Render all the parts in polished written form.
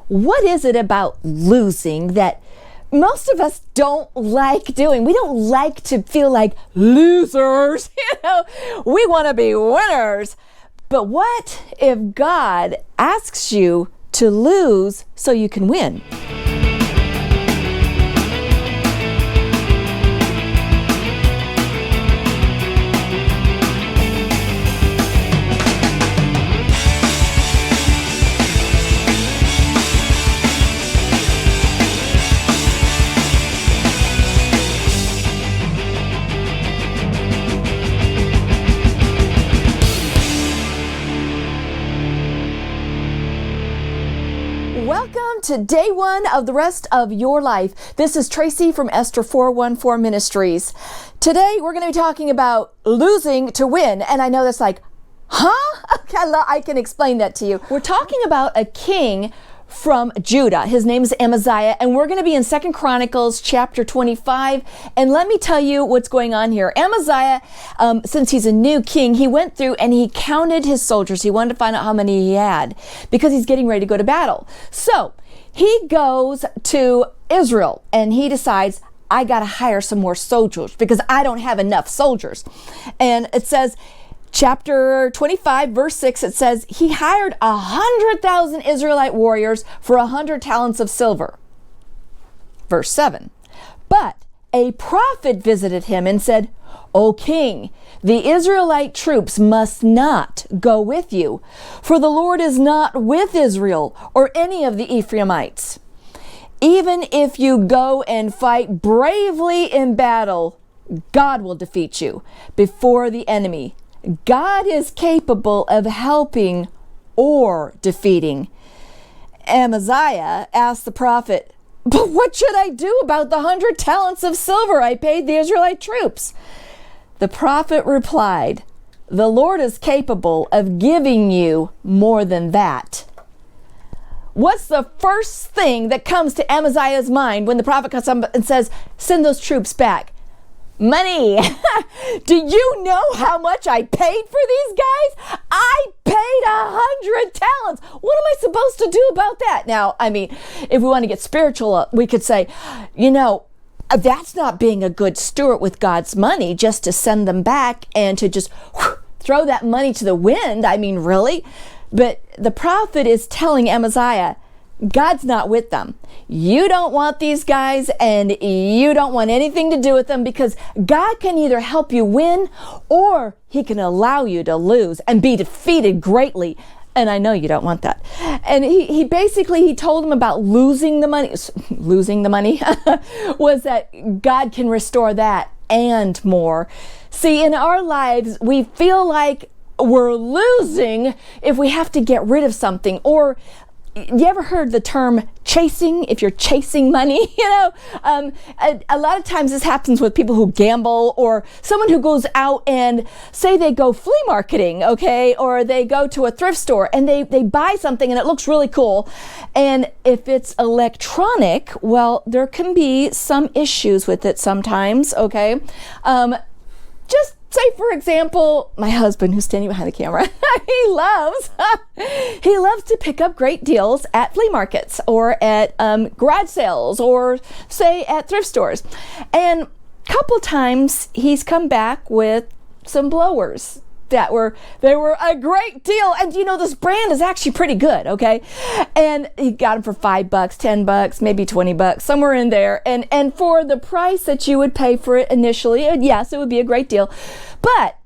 what is it about losing that most of us don't like doing? We don't like to feel like losers. We want to be winners. But what if God asks you to lose so you can win? Welcome to day one of the rest of your life. This is Tracy from Esther 414 Ministries. Today we're going to be talking about losing to win. And I know that's like, huh? Okay, I can explain that to you. We're talking about a king from Judah. His name is Amaziah, and we're going to be in 2 Chronicles chapter 25. And let me tell you what's going on here. Amaziah, since he's a new king, he went through and he counted his soldiers. He wanted to find out how many he had because he's getting ready to go to battle. So he goes to Israel and he decides, I got to hire some more soldiers because I don't have enough soldiers. And it says, Chapter 25, verse 6, it says, he hired 100,000 Israelite warriors for 100 talents of silver. Verse 7, but a prophet visited him and said, O king, the Israelite troops must not go with you, for the Lord is not with Israel or any of the Ephraimites. Even if you go and fight bravely in battle, God will defeat you before the enemy. God is capable of helping or defeating. Amaziah asked the prophet, but what should I do about the 100 talents of silver I paid the Israelite troops? The prophet replied, the Lord is capable of giving you more than that. What's the first thing that comes to Amaziah's mind when the prophet comes up and says, send those troops back? Money. Do you know how much I paid for these guys? I paid 100 talents. What am I supposed to do about that? Now, I mean, if we want to get spiritual, we could say, that's not being a good steward with God's money, just to send them back and to just throw that money to the wind. I mean, really? But the prophet is telling Amaziah, God's not with them. You don't want these guys and you don't want anything to do with them because God can either help you win or he can allow you to lose and be defeated greatly. And I know you don't want that. And he basically told him about losing the money. Losing the money was that God can restore that and more. See, in our lives, we feel like we're losing if we have to get rid of something. Or you ever heard the term chasing? If you're chasing money, a lot of times this happens with people who gamble or someone who goes out and say they go flea marketing, okay? Or they go to a thrift store and they buy something and it looks really cool. And if it's electronic, well, there can be some issues with it sometimes, okay? Just say, for example, my husband who's standing behind the camera, he loves to pick up great deals at flea markets or at garage sales or say at thrift stores. And a couple times he's come back with some blowers they were a great deal. And this brand is actually pretty good, okay? And he got them for $5, $10, maybe $20, somewhere in there. And for the price that you would pay for it initially, yes, it would be a great deal. But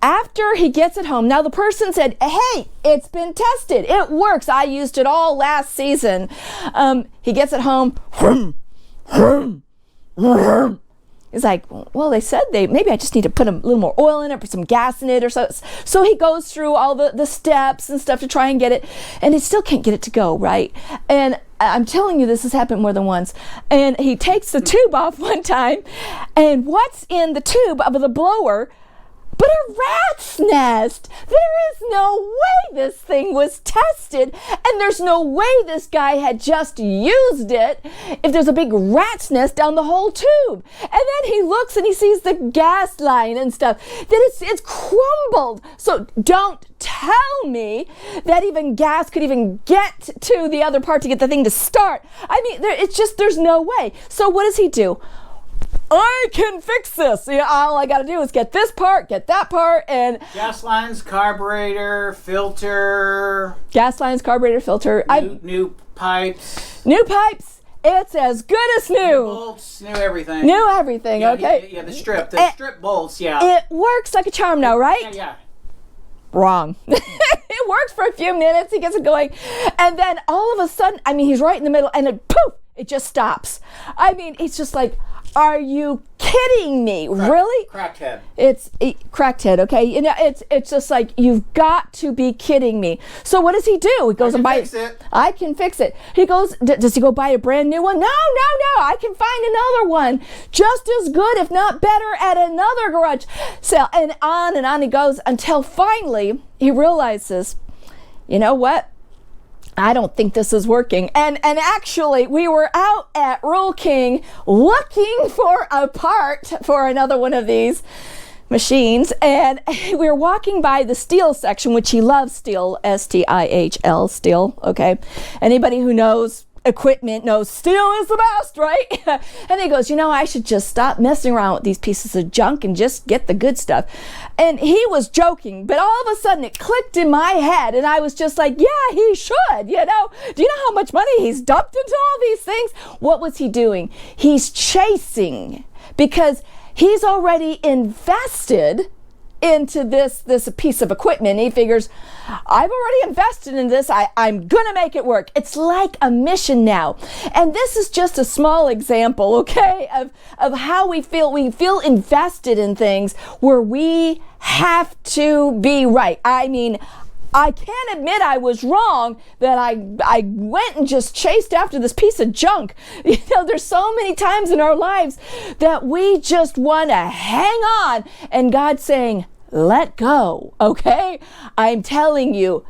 after he gets it home, now the person said, hey, it's been tested. It works. I used it all last season. He gets it home. He's like, well, they said maybe I just need to put a little more oil in it, put some gas in it or so. So he goes through all the steps and stuff to try and get it, and he still can't get it to go, right? And I'm telling you, this has happened more than once. And he takes the tube off one time, and what's in the tube of the blower but a rat's nest. There is no way this thing was tested, and there's no way this guy had just used it if there's a big rat's nest down the whole tube. And then he looks and he sees the gas line and stuff, that it's crumbled. So don't tell me that even gas could even get to the other part to get the thing to start. I mean, there's no way. So what does he do? I can fix this. All I got to do is get this part, get that part, and gas lines, carburetor, filter. Gas lines, carburetor, filter. New pipes. New pipes. It's as good as new. New bolts, new everything. New everything. Yeah, okay. Yeah, the strip bolts. Yeah. It works like a charm now, right? Yeah. Wrong. It works for a few minutes. He gets it going, and then all of a sudden, I mean, he's right in the middle, and then poof, it just stops. I mean, it's just like, are you kidding me? Really? Cracked head. It's cracked head, okay? You know, it's just like, you've got to be kidding me. So what does he do? He goes and buys it. I can fix it. He goes, does he go buy a brand new one? No. I can find another one just as good, if not better, at another garage sale. And on he goes until finally he realizes, you know what? I don't think this is working. And actually, we were out at Rural King looking for a part for another one of these machines, and we were walking by the steel section, which he loves steel, S-T-I-H-L, steel, okay? Anybody who knows equipment knows steel is the best, right? And he goes, I should just stop messing around with these pieces of junk and just get the good stuff. And he was joking, but all of a sudden it clicked in my head, and I was just like, yeah, he should, Do you know how much money he's dumped into all these things? What was he doing? He's chasing, because he's already invested into this piece of equipment. He figures, I've already invested in this. I'm gonna make it work. It's like a mission now. And this is just a small example, okay, of how we feel. We feel invested in things where we have to be right. I mean, I can't admit I was wrong that I went and just chased after this piece of junk. There's so many times in our lives that we just want to hang on, and God's saying, let go, okay? I'm telling you,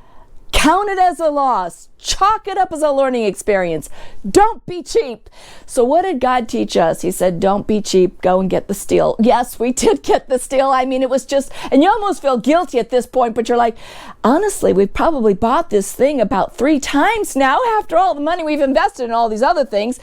count it as a loss. Chalk it up as a learning experience. Don't be cheap. So what did God teach us? He said, don't be cheap. Go and get the steel. Yes, we did get the steel. I mean, it was just, and you almost feel guilty at this point, but you're like, honestly, we've probably bought this thing about 3 times now after all the money we've invested in all these other things.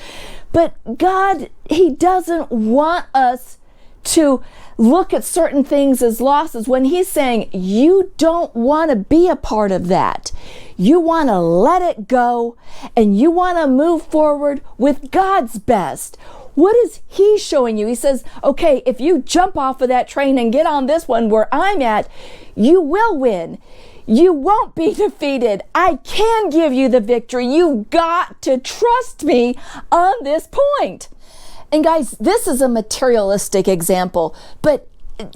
But God, He doesn't want us to look at certain things as losses when He's saying you don't want to be a part of that. You want to let it go, and you want to move forward with God's best. What is He showing you? He says, okay, if you jump off of that train and get on this one where I'm at, you will win. You won't be defeated. I can give you the victory. You've got to trust me on this point. And guys, this is a materialistic example, but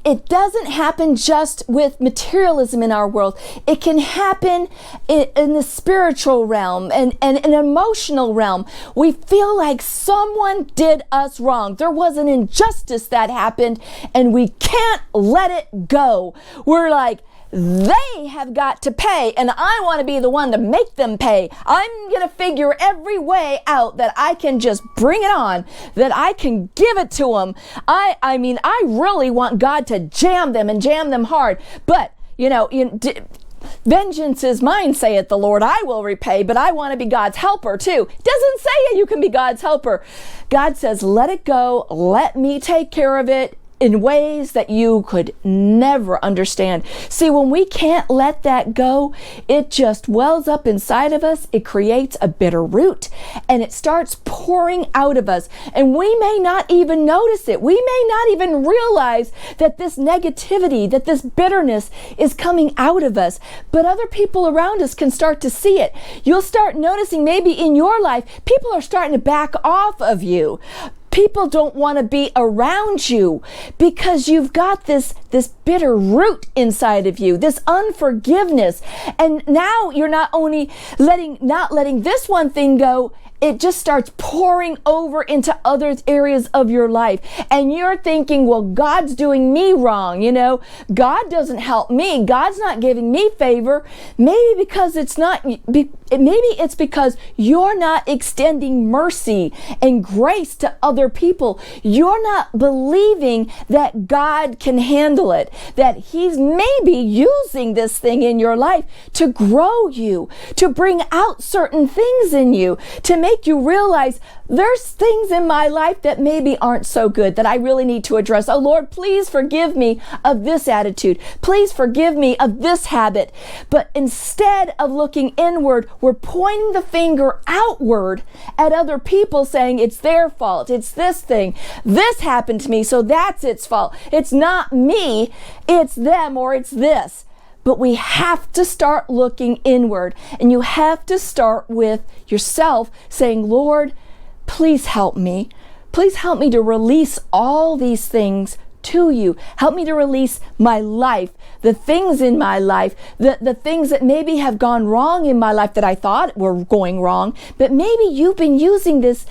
it doesn't happen just with materialism in our world. It can happen in the spiritual realm and an emotional realm. We feel like someone did us wrong. There was an injustice that happened, and we can't let it go. We're like, they have got to pay, and I want to be the one to make them pay. I'm going to figure every way out that I can just bring it on, that I can give it to them. I mean, I really want God to jam them and jam them hard. But, vengeance is mine, saith the Lord. I will repay, but I want to be God's helper too. It doesn't say you can be God's helper. God says, let it go. Let me take care of it in ways that you could never understand. See, when we can't let that go, it just wells up inside of us. It creates a bitter root, and it starts pouring out of us. And we may not even notice it. We may not even realize that this negativity, that this bitterness is coming out of us. But other people around us can start to see it. You'll start noticing maybe in your life, people are starting to back off of you. People don't want to be around you because you've got this bitter root inside of you, this unforgiveness. And now you're not only not letting this one thing go, it just starts pouring over into other areas of your life. And you're thinking, well, God's doing me wrong. God doesn't help me. God's not giving me favor. Maybe it's because you're not extending mercy and grace to other people. You're not believing that God can handle it, that He's maybe using this thing in your life to grow you, to bring out certain things in you, to make you realize there's things in my life that maybe aren't so good that I really need to address. Oh Lord, please forgive me of this attitude. Please forgive me of this habit. But instead of looking inward, we're pointing the finger outward at other people saying it's their fault. It's this thing. This happened to me, so that's its fault. It's not me, it's them, or it's this. But we have to start looking inward, and you have to start with yourself saying, Lord, please help me. Please help me to release all these things to you. Help me to release my life, the things in my life, the things that maybe have gone wrong in my life that I thought were going wrong, but maybe you've been using this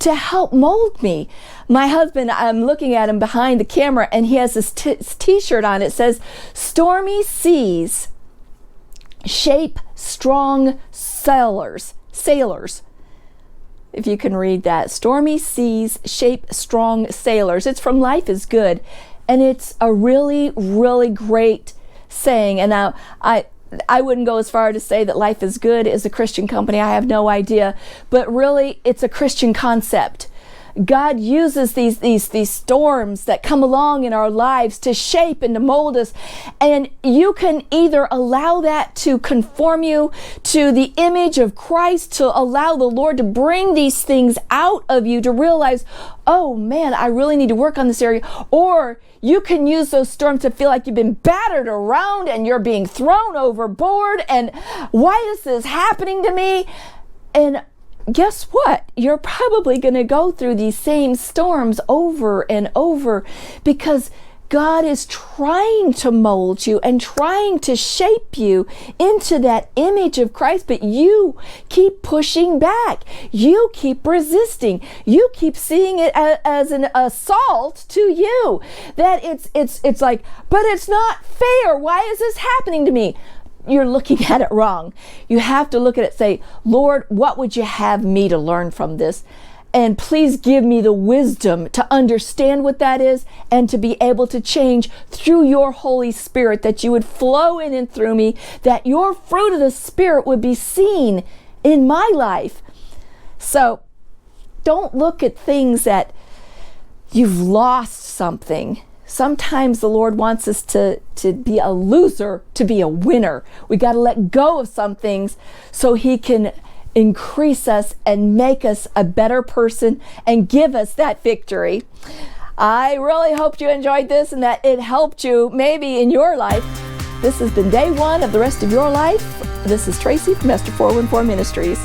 to help mold me. My husband, I'm looking at him behind the camera, and he has this t-shirt on. It says, "Stormy seas shape strong sailors." If you can read that. Stormy seas shape strong sailors. It's from Life is Good. And it's a really, really great saying. And now I wouldn't go as far to say that Life is Good is a Christian company. I have no idea. But really, it's a Christian concept. God uses these storms that come along in our lives to shape and to mold us. And you can either allow that to conform you to the image of Christ, to allow the Lord to bring these things out of you, to realize, oh man, I really need to work on this area. Or you can use those storms to feel like you've been battered around and you're being thrown overboard. And why is this happening to me? And guess what? You're probably going to go through these same storms over and over because God is trying to mold you and trying to shape you into that image of Christ, but you keep pushing back. You keep resisting. You keep seeing it as an assault to you. That it's like, but it's not fair. Why is this happening to me? You're looking at it wrong. You have to look at it and say, Lord, what would you have me to learn from this? And please give me the wisdom to understand what that is and to be able to change through your Holy Spirit, that you would flow in and through me, that your fruit of the Spirit would be seen in my life. So don't look at things that you've lost something. Sometimes the Lord wants us to be a loser, to be a winner. We got to let go of some things so He can increase us and make us a better person and give us that victory. I really hope you enjoyed this and that it helped you maybe in your life. This has been day one of the rest of your life. This is Tracy from Esther 414 Ministries.